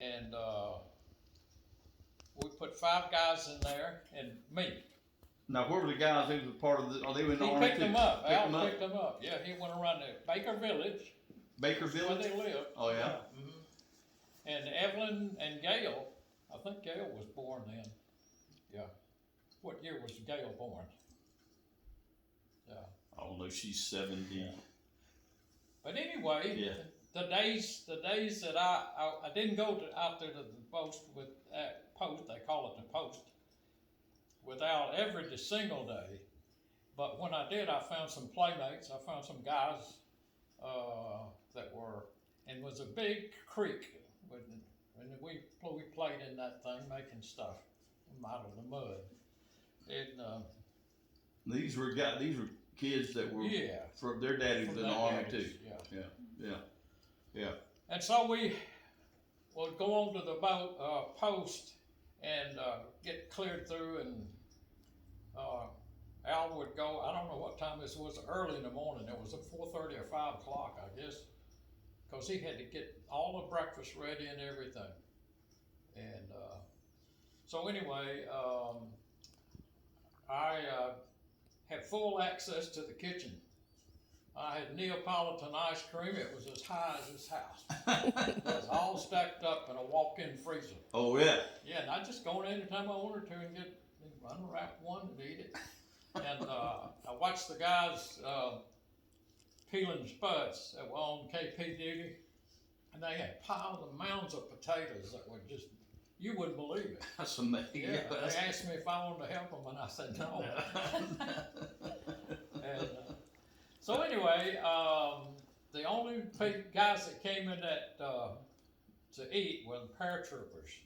and we put 5 guys in there and me. Now, where were the guys who was part of the? Are they in the He army picked too? them up. Picked Al them up? picked them up. Yeah, he went around the Baker Village, Baker where Village. they lived. Oh yeah. And Evelyn and Gail, I think Gail was born then. Yeah. What year was Gail born? Yeah. I don't know. She's 70. Yeah. But anyway, Yeah. the days that I didn't go out there to the post with post, they call it the post, without every single day. But when I did, I found some playmates. I found some guys that were, and it was a big creek. When we played in that thing, making stuff out of the mud. And These were kids that were yeah, from their daddy was in the army too. Yeah. And so we would go on to the boat post and get cleared through, and Al would go. I don't know what time this was. Early in the morning. It was at 4:30 or 5 o'clock, I guess, because he had to get all the breakfast ready and everything. And so anyway, I had full access to the kitchen. I had Neapolitan ice cream. It was as high as this house. It was all stacked up in a walk-in freezer. Oh yeah. Yeah, and I just go in anytime I wanted to and unwrap one and eat it. And I watched the guys peeling spuds that were on KP duty, and they had piles of mounds of potatoes that were just, you wouldn't believe it. That's amazing. Yeah, they asked me if I wanted to help them, and I said no. And so anyway, the only guys that came in that to eat were the paratroopers,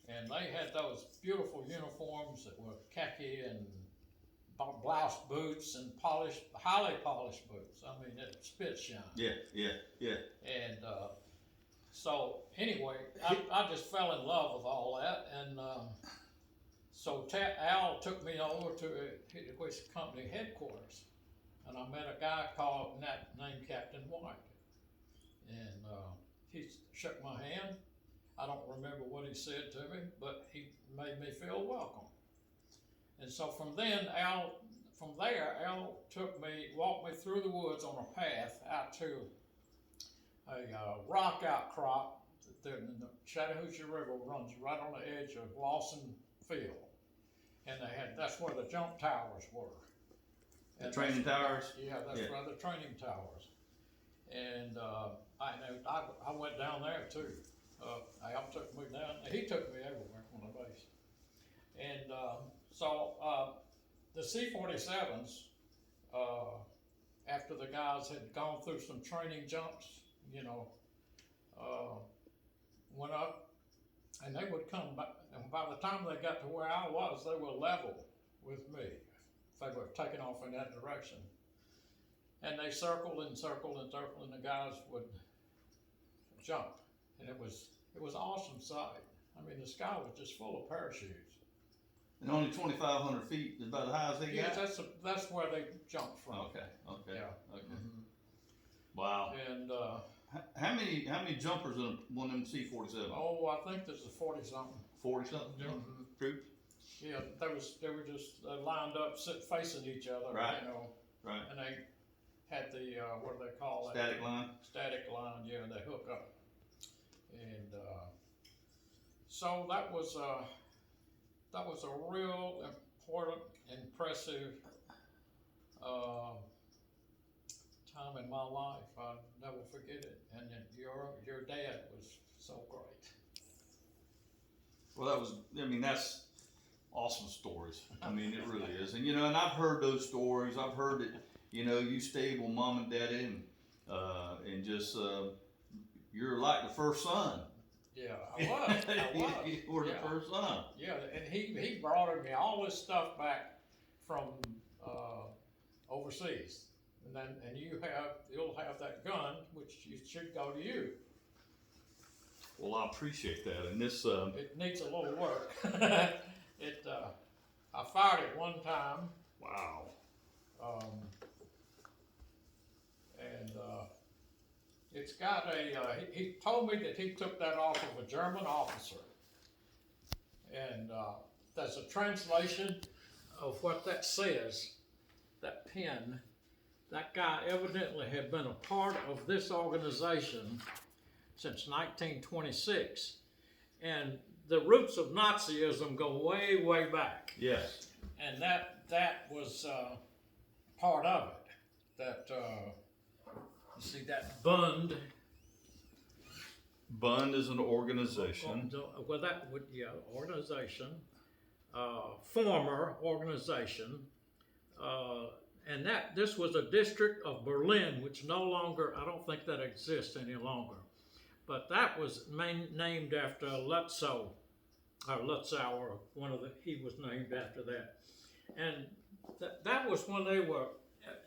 and they had those beautiful uniforms that were khaki and blouse boots and highly polished boots. I mean, it spit shine. Yeah. And so anyway, I just fell in love with all that, and so Al took me over to his company headquarters, and I met a guy named Captain White, and he shook my hand. I don't remember what he said to me, but he made me feel welcome. And so from there, Al walked me through the woods on a path out to a rock outcrop. The Chattahoochee River runs right on the edge of Lawson Field, and that's where the jump towers were. The training towers. Yeah, that's where the training towers. And I went down there too. Al took me down. He took me everywhere on the base. And so the C-47s, after the guys had gone through some training jumps, went up, and they would come back. And by the time they got to where I was, they were level with me. They were taking off in that direction. And they circled and circled and circled, and the guys would jump. And it was an awesome sight. I mean, the sky was just full of parachutes. And only 2,500 feet is about as high as they Yeah, got? that's where they jumped from. Okay. Yeah. Okay. Wow. And how many jumpers in one of them C-47? oh, I think there's a 40-something. 40-something troops? Yeah, they were just lined up, facing each other. Right. Right. And they had the what do they call Static that? line. Static line. Yeah, they hook up. And so that was a real important, impressive time in my life. I'll never forget it. And then your dad was so great. Well, that's awesome stories. I mean, it really is. And, and I've heard those stories. I've heard that, you stayed with mom and daddy and just, you're like the first son. Yeah, I was. You were the first son. Yeah, and he brought me all this stuff back from overseas, and you'll have that gun, which should go to you. Well, I appreciate that, and this it needs a little work. I fired it one time. Wow. And It's got he told me that he took that off of a German officer. And, there's a translation of what that says, that pen. That guy evidently had been a part of this organization since 1926. And the roots of Nazism go way, way back. Yes. And that was part of it. That you see that Bund. Bund is an organization. Well, that would organization, former organization, and this was a district of Berlin, which no longer, I don't think that exists any longer. But that was named after Lutzow, or Lutzauer, he was named after that. And that was when they were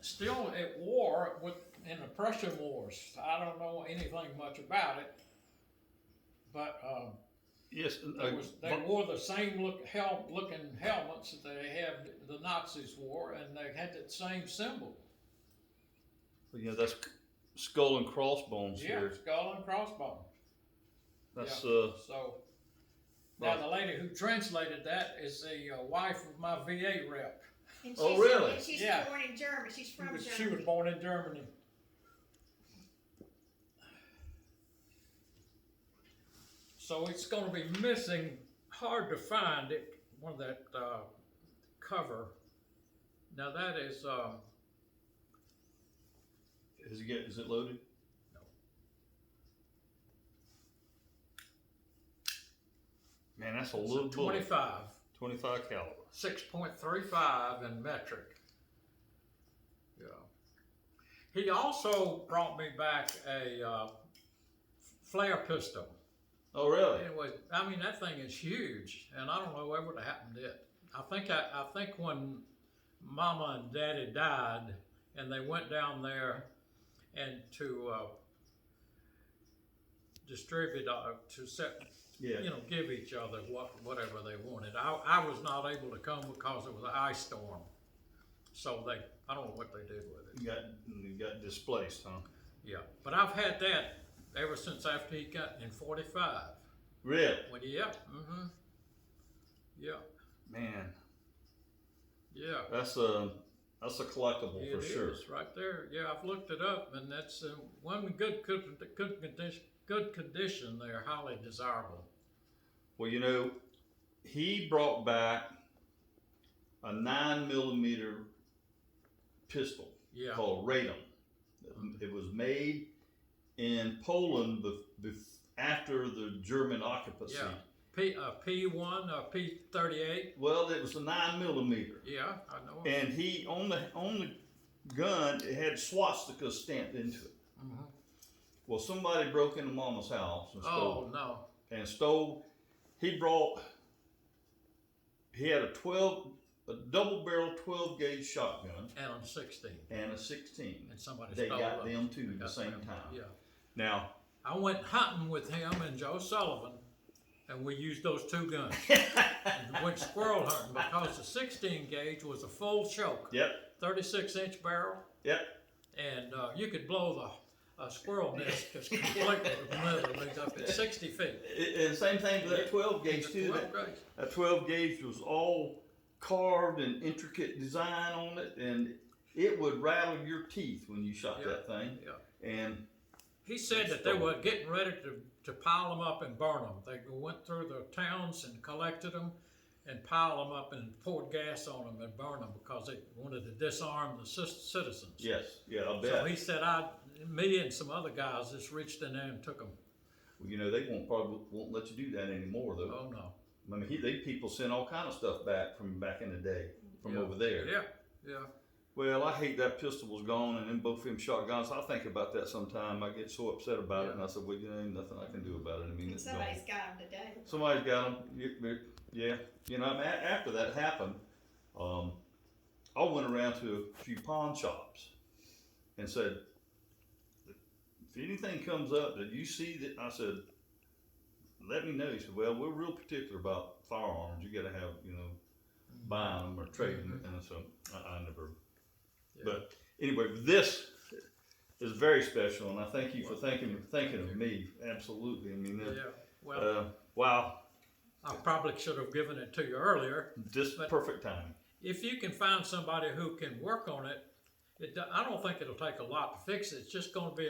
still at war in the Prussian Wars. I don't know anything much about it, but yes, they wore the same looking helmets that they had the Nazis wore, and they had that same symbol. Yeah, that's skull and crossbones here. Yeah, skull and crossbones. That's so. Now the lady who translated that is the wife of my VA rep. And oh, really? And she's born in Germany. She's from Germany. She was born in Germany. So it's going to be missing, hard to find it, one of that cover. Now that is. Is it loaded? No. Man, that's a It's little 25. 25 caliber. 6.35 in metric. Yeah. He also brought me back a flare pistol. Oh, really? Anyway, I mean that thing is huge, and I don't know what would have happened to it. I think when Mama and Daddy died, and they went down there and to distribute to set. Yeah. Give each other whatever they wanted. I was not able to come because it was an ice storm. So I don't know what they did with it. You got displaced, huh? Yeah, but I've had that ever since after he got in 45. Really? Yeah. Mm-hmm. Yeah. Man. Yeah. That's a collectible It for sure. is right there. Yeah, I've looked it up, and that's one good condition. They're highly desirable. Well, he brought back a 9mm pistol called Radom. It was made in Poland after the German occupancy. Yeah. P1 or P38. Well, it was a 9mm. Yeah, I know. And he on the gun, it had swastika stamped into it. Mm-hmm. Well, somebody broke into Mama's house and stole. Oh no! And stole. He had a double-barrel 12-gauge shotgun And a 16. and a 16. And somebody They stole got those. them too at the Got same them. time. Yeah. Now, I went hunting with him and Joe Sullivan, and we used those two guns. And went squirrel hunting because the 16 gauge was a full choke. Yep. 36-inch barrel. Yep. And you could blow the squirrel nest just completely literally up at 60 feet. And same thing with that 12-gauge too. 12 gauge. That 12-gauge was all carved and intricate design on it, and it would rattle your teeth when you shot that thing. Yeah. And he said that they were getting ready to pile them up and burn them. They went through the towns and collected them and piled them up and poured gas on them and burned them because they wanted to disarm the citizens. yes, yeah, I bet. So he said, me and some other guys just reached in there and took them. Well, they probably won't let you do that anymore, though. Oh no. I mean, people send all kind of stuff back from back in the day, from over there. Yeah, yeah. Well, I hate that pistol was gone, and then both of them shotguns. I think about that sometime. I get so upset about it, and I said, well, ain't nothing I can do about it. I mean, it's Somebody's gone. got them today. Somebody's got them. Yeah. After that happened, I went around to a few pawn shops and said, if anything comes up that you see that, I said, let me know. He said, well, we're real particular about firearms. You got to have, buying them or trading them. And so I never. Yeah. But anyway, this is very special, and I thank you for thinking of me. Absolutely. I mean, Yeah, well, wow, I probably should have given it to you earlier. just But perfect timing. if you can find somebody who can work on it, I don't think it'll take a lot to fix it. It's just going to be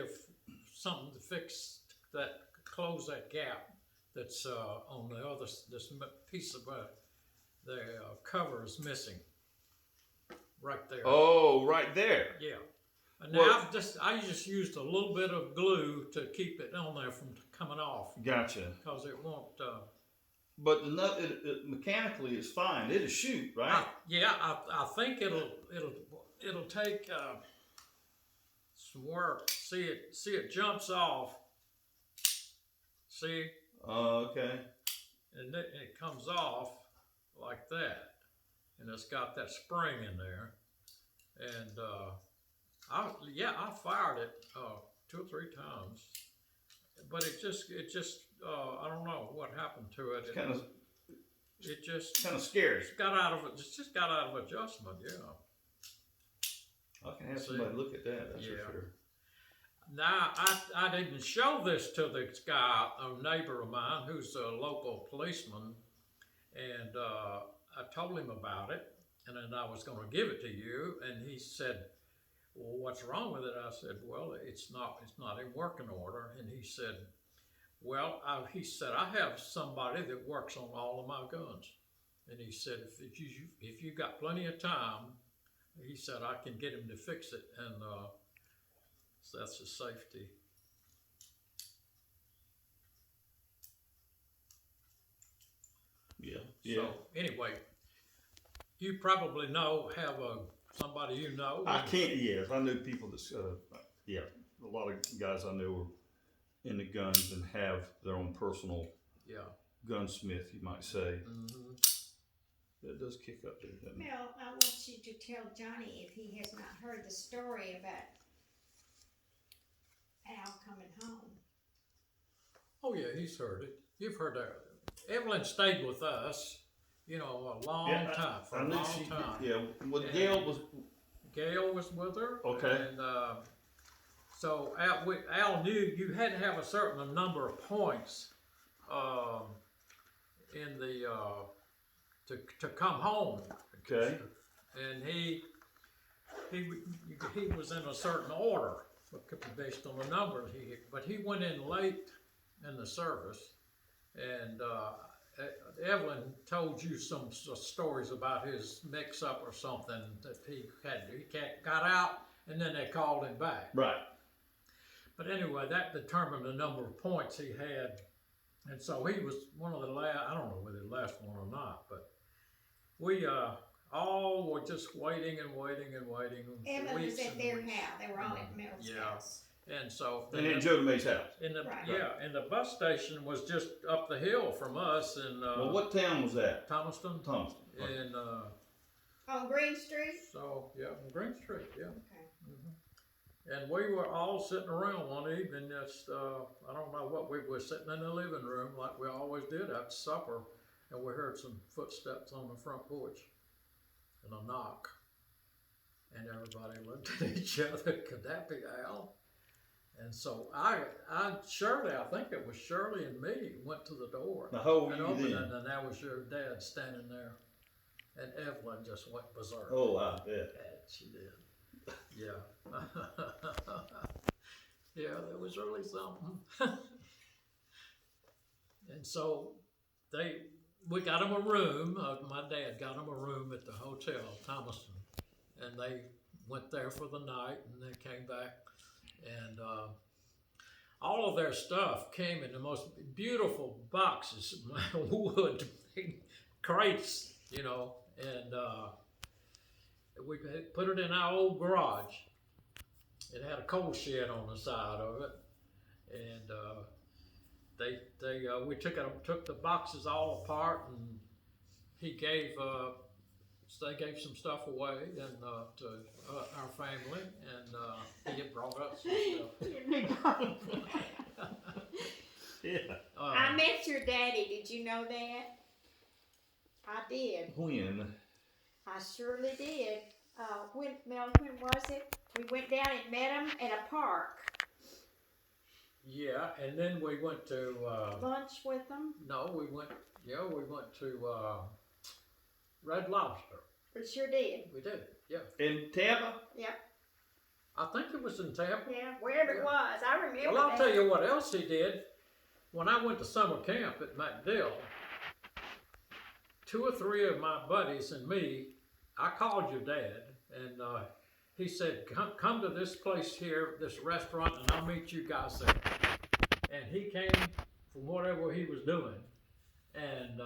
something to fix that, close that gap that's on the other, this piece of the cover is missing right there. Oh, right there. Yeah. And Well, now I just used a little bit of glue to keep it on there from coming off, Gotcha. because it won't. But the nut, it mechanically is fine. It'll shoot, right? I think it'll take some work. See it jumps off. See, Okay. and it comes off like that, and it's got that spring in there, and I fired it 2 or 3 times, but it just I don't know what happened to it. It just Kind of scary. got out of it. Just got out of adjustment. Yeah. I can have somebody look at that. That's for sure. Now I didn't show this to this guy, a neighbor of mine who's a local policeman, and I told him about it, and then I was going to give it to you, and he said, "Well, what's wrong with it?" I said, "Well, it's not in working order," and he said, "Well, he said, I have somebody that works on all of my guns." And he said, if you got plenty of time, he said, I can get him to fix it. And so that's a safety. Yeah. So anyway, you probably have somebody you know. I can't, yes. I know people that, a lot of guys I know are in the guns and have their own personal gunsmith, you might say. Mm-hmm. It does kick up there, doesn't it? Mel, I want you to tell Johnny if he has not heard the story about Al coming home. Oh yeah, he's heard it. You've heard that. Evelyn stayed with us, a long time. For a long time. Yeah, well, Gail was with her. Okay. And so Al knew you had to have a certain number of points in the to come home. Okay. And he was in a certain order based on the numbers but he went in late in the service, and Evelyn told you some stories about his mix-up or something that he got out, and then they called him back. Right. But anyway, that determined the number of points he had, and so he was one of the last. I don't know whether the last one or not, but we all were just waiting and waiting and waiting. Evelyn was at their house. They were all at Mel's house. And so. And in Joe DeMay's house. And the bus station was just up the hill from us. And well, what town was that? Thomaston. Okay. And on Green Street. So on Green Street, yeah. Okay. Mm-hmm. And we were all sitting around one evening. Just I don't know what, we were sitting in the living room like we always did after supper, and we heard some footsteps on the front porch, and a knock. And everybody looked at each other. Could that be Al? And so I think it was Shirley and me went to the door. Now, how old and were you opened then? it, and there was your dad standing there. And Evelyn just went berserk. Oh, I bet. She did. Yeah. Yeah, there was really something. And so we got him a room. My dad got him a room at the hotel, Thomaston. And they went there for the night, and they came back. And all of their stuff came in the most beautiful boxes, wood, crates, and we put it in our old garage. It had a coal shed on the side of it, and we took the boxes all apart, and they gave some stuff away and to our family, and he had brought us some stuff. Yeah. I met your daddy. Did you know that? I did. When? I surely did. When was it? We went down and met them at a park. Yeah, and then we went to, Lunch with them. no, we went to, Red Lobster. We sure did. We did, yeah. In Tampa? I think it was in Tampa. Yeah, wherever it was. I remember Well, I'll that. tell you what else he did. When I went to summer camp at MacDill, 2 or 3 of my buddies and me, I called your dad, and he said, come to this place here, this restaurant, and I'll meet you guys there. And he came from whatever he was doing, and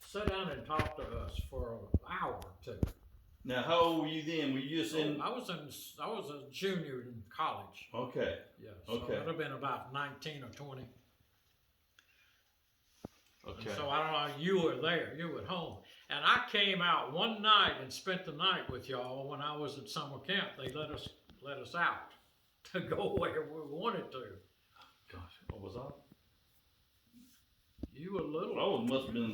sat down and talked to us for an hour or 2. Now, how old were you then? Were you just in? I was a junior in college. Okay. Yeah. So Okay. I'd have been about 19 or 20. Okay. And so I don't know, you were there, you were at home. And I came out one night and spent the night with y'all when I was at summer camp. They let us out to go where we wanted to. Gosh, what was I? You were little. I must have been,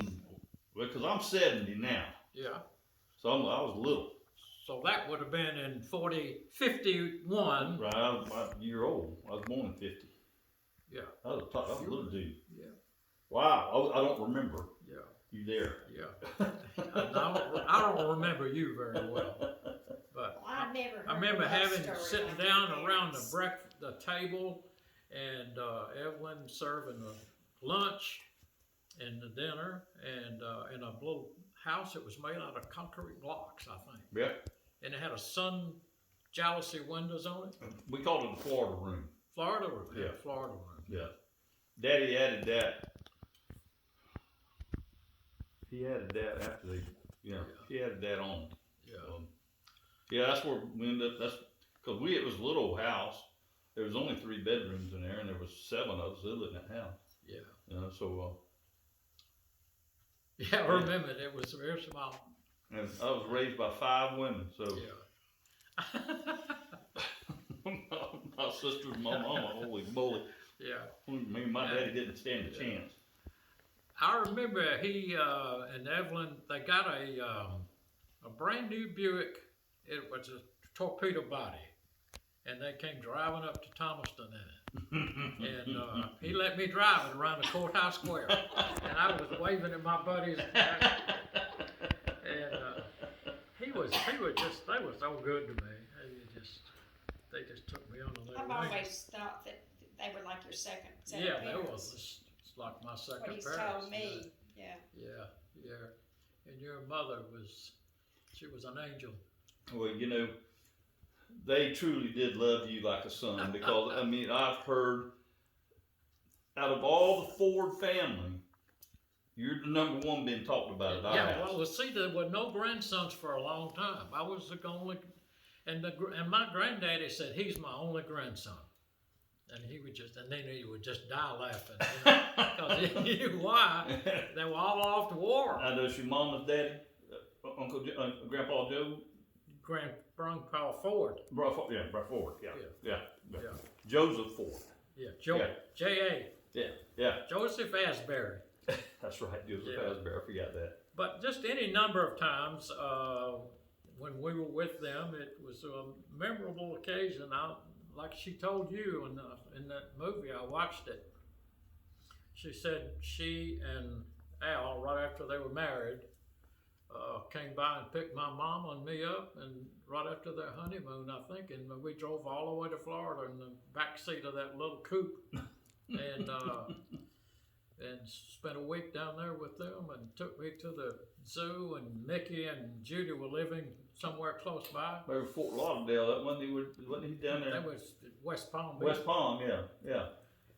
well, because I'm 70 now. Yeah. So I was little. So that would have been in 51. Right, I was about a year old. I was born in 50. Yeah. I was a little dude. Yeah. Wow, I don't remember Yeah. you there. Yeah. I don't remember you very well. But Well, I never heard I remember that having story sitting like down your around parents. the table, and Evelyn serving the lunch and the dinner, and in a little house that was made out of concrete blocks, I think. Yeah. And it had a sun jalousie windows on it. We called it the Florida room. Florida room. Yeah. Florida room. Yeah. Daddy added that. He added that after they, he added that on. Yeah. Yeah, that's where we ended up. That's because it was a little house. There was only 3 bedrooms in there, and there was 7 of us living in that house. Yeah. So. Yeah, I remember it was very small. And I was raised by 5 women, so. Yeah. My sister and my mama, holy moly. Yeah. Me and my daddy didn't stand a chance. I remember he and Evelyn, they got a brand new Buick. It was a torpedo body, and they came driving up to Thomaston in it. And he let me drive it around the courthouse square, and I was waving at my buddies. And he was just, they were so good to me. They just took me under their I've wing. always thought that they were like your second Yeah, they parents. was. It's like my second What he's parents. told me. Yeah. Yeah. And your mother she was an angel. Well, they truly did love you like a son because, I mean, I've heard out of all the Ford family, you're the number one being talked about at our house. Well, see, there were no grandsons for a long time. I was the only, and my granddaddy said he's my only grandson. And he would then he would just die laughing, because he knew why. They were all off to war. I know your mom and daddy, Uncle Grandpa Joe. Grandpa Ford. Bro Ford, yeah. Yeah. Joseph Ford. Yeah, J.A. Yeah. Joseph Asbury. That's right, Joseph Yeah. Asbury, I forgot that. But just any number of times when we were with them, it was a memorable occasion. Like she told you in that movie, I watched it. She said she and Al, right after they were married, came by and picked my mom and me up, and right after their honeymoon, I think, and we drove all the way to Florida in the back seat of that little coupe, and spent a week down there with them, and took me to the zoo, and Mickey and Judy were living somewhere close by. They were Fort Lauderdale. That wasn't he down there? That was West Palm Beach. West Palm, yeah.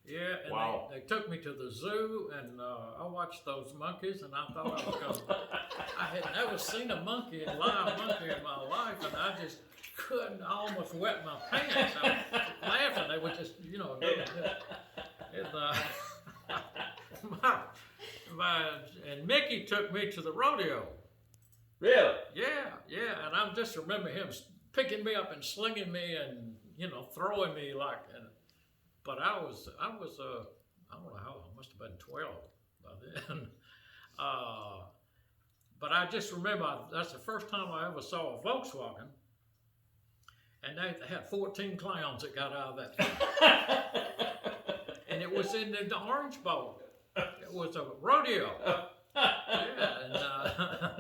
Yeah, and Wow. they took me to the zoo, and I watched those monkeys, and I thought I was going. I had never seen a live monkey in my life, and I just couldn't. I almost wet my pants. I was laughing. They were just, and Mickey took me to the rodeo. Really? Yeah, and I just remember him picking me up and slinging me, and throwing me like. But I was I don't know how, I must have been 12 by then. But I just remember that's the first time I ever saw a Volkswagen. and they had 14 clowns that got out of that. And it was in the Orange Bowl. It was a rodeo. Yeah,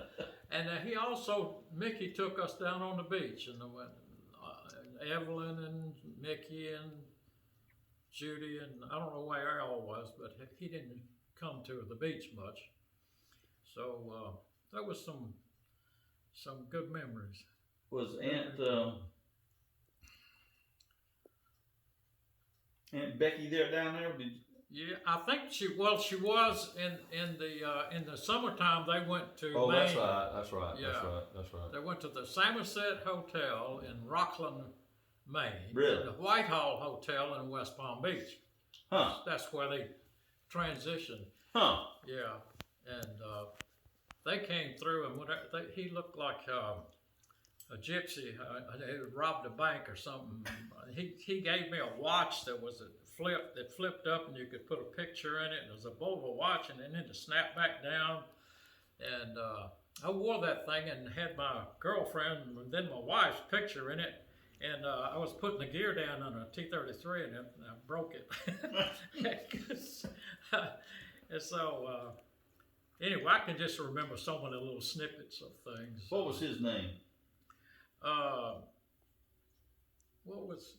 and he also, Mickey took us down on the beach, and Evelyn and Mickey and Judy, and I don't know where Earl was, but he didn't come to the beach much. So that was some good memories. Was Aunt Becky there down there? Yeah, I think she was in the summertime. They went to Oh, Maine. that's right. Yeah. That's right. They went to the Samoset Hotel in Rockland, Maine. Really? And the Whitehall Hotel in West Palm Beach. Huh? That's where they transitioned. Huh? Yeah, and they came through, and he looked like a gypsy. He robbed a bank or something. He gave me a watch that flipped up, and you could put a picture in it. And it was a Bulova watch, and then to snap back down. And I wore that thing and had my girlfriend and then my wife's picture in it. And I was putting the gear down on a T-33, and I broke it. And so, anyway, I can just remember so many little snippets of things. What was his name? What was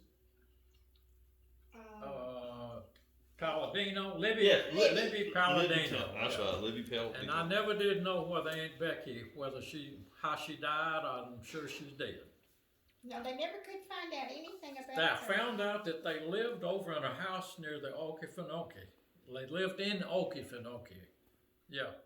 Palladino? Libby. Yeah, Libby Palladino. That's right, Libby Palladino. And I never did know whether Aunt Becky, how she died. I'm sure she's dead. No, they never could find out anything about I her. found out that they lived over in a house near the Okefenokee. They lived in Okefenokee. Yeah.